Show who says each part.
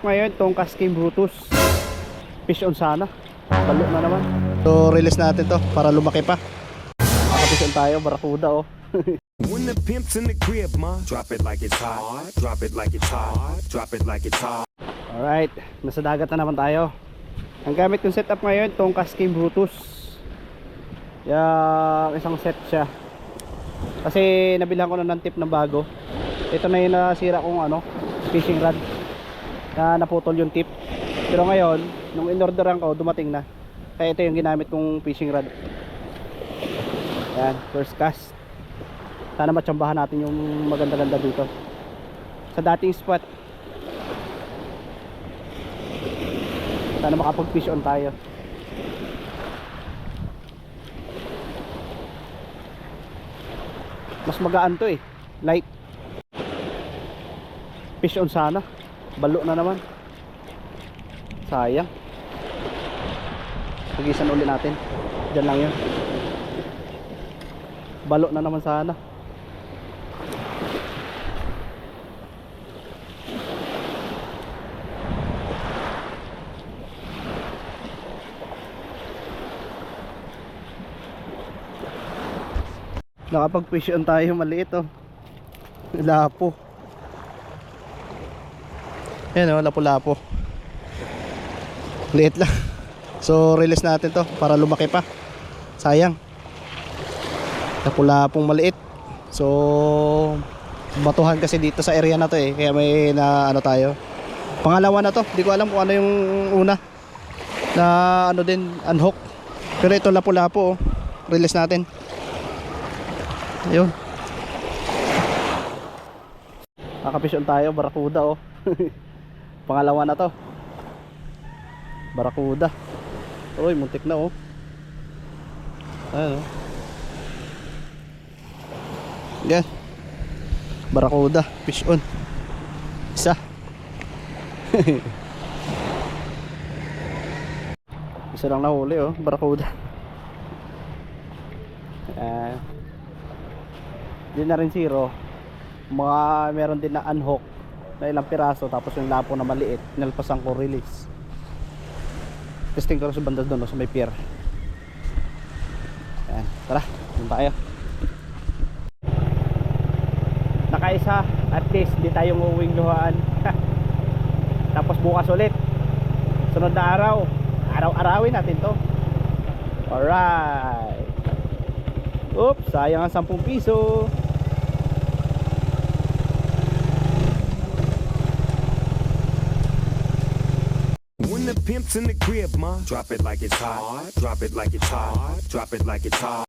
Speaker 1: Ngayon, tong Cascade Brutus. Fish on sana. Balo na naman. So, release natin to para lumaki pa. Makafish on tayo, barakuda oh.
Speaker 2: When the pimp's in the crib, ma, drop it like it's hot. Drop it like it's hot. Drop it like it's hot.
Speaker 1: Alright, nasa dagat na naman tayo. Ang gamit kong setup ngayon, tong Cascade Brutus. Isang set siya. Kasi nabilhan ko na ng tip na bago. Ito na yung nasira kong fishing rod. Na naputol yung tip. Pero ngayon, nung inorderan ko, dumating na. Kaya ito yung ginamit kong fishing rod. Yan, first cast. Sana matsambahan natin yung maganda-ganda dito sa dating spot. Sana makapag-fish on tayo. Mas magaan to eh, light. Fish on sana. Balo na naman. Sayang. Pagisan ulit natin. Diyan lang yun. Balo na naman sana. Nakapag-fish on tayo, maliit oh. Lapo. Ayan oh, lapo-lapo. Liit lang. So release natin to para lumaki pa. Sayang. Lapo-lapong maliit. So batuhan kasi dito sa area na to eh. Kaya may tayo. Pangalawa na to. Di ko alam kung ano yung una. Na din, unhook. Pero ito lapo-lapo oh. Release natin. Ayun. Nakafish on tayo, barakuda oh. Pangalawa na to. Barakuda. Uy, muntik na oh. Ayun oh. Yan. Barakuda, fish on. Isa. Isa lang nahuli oh, barakuda. Di na rin zero. Meron din na unhook na ilang piraso, tapos yung lapo na maliit nalpasan ko release. Testing ko sa banda doon sa may pier. Ayan, tara, doon tayo. Nakaisa, at least di tayo uuwing luhaan. Tapos bukas ulit. Sunod na araw, araw-arawin natin to. Alright. Oops, sayang ang 10 piso.
Speaker 2: When the pimp's in the crib, ma, drop it like it's hot. Drop it like it's hot. Drop it like it's hot.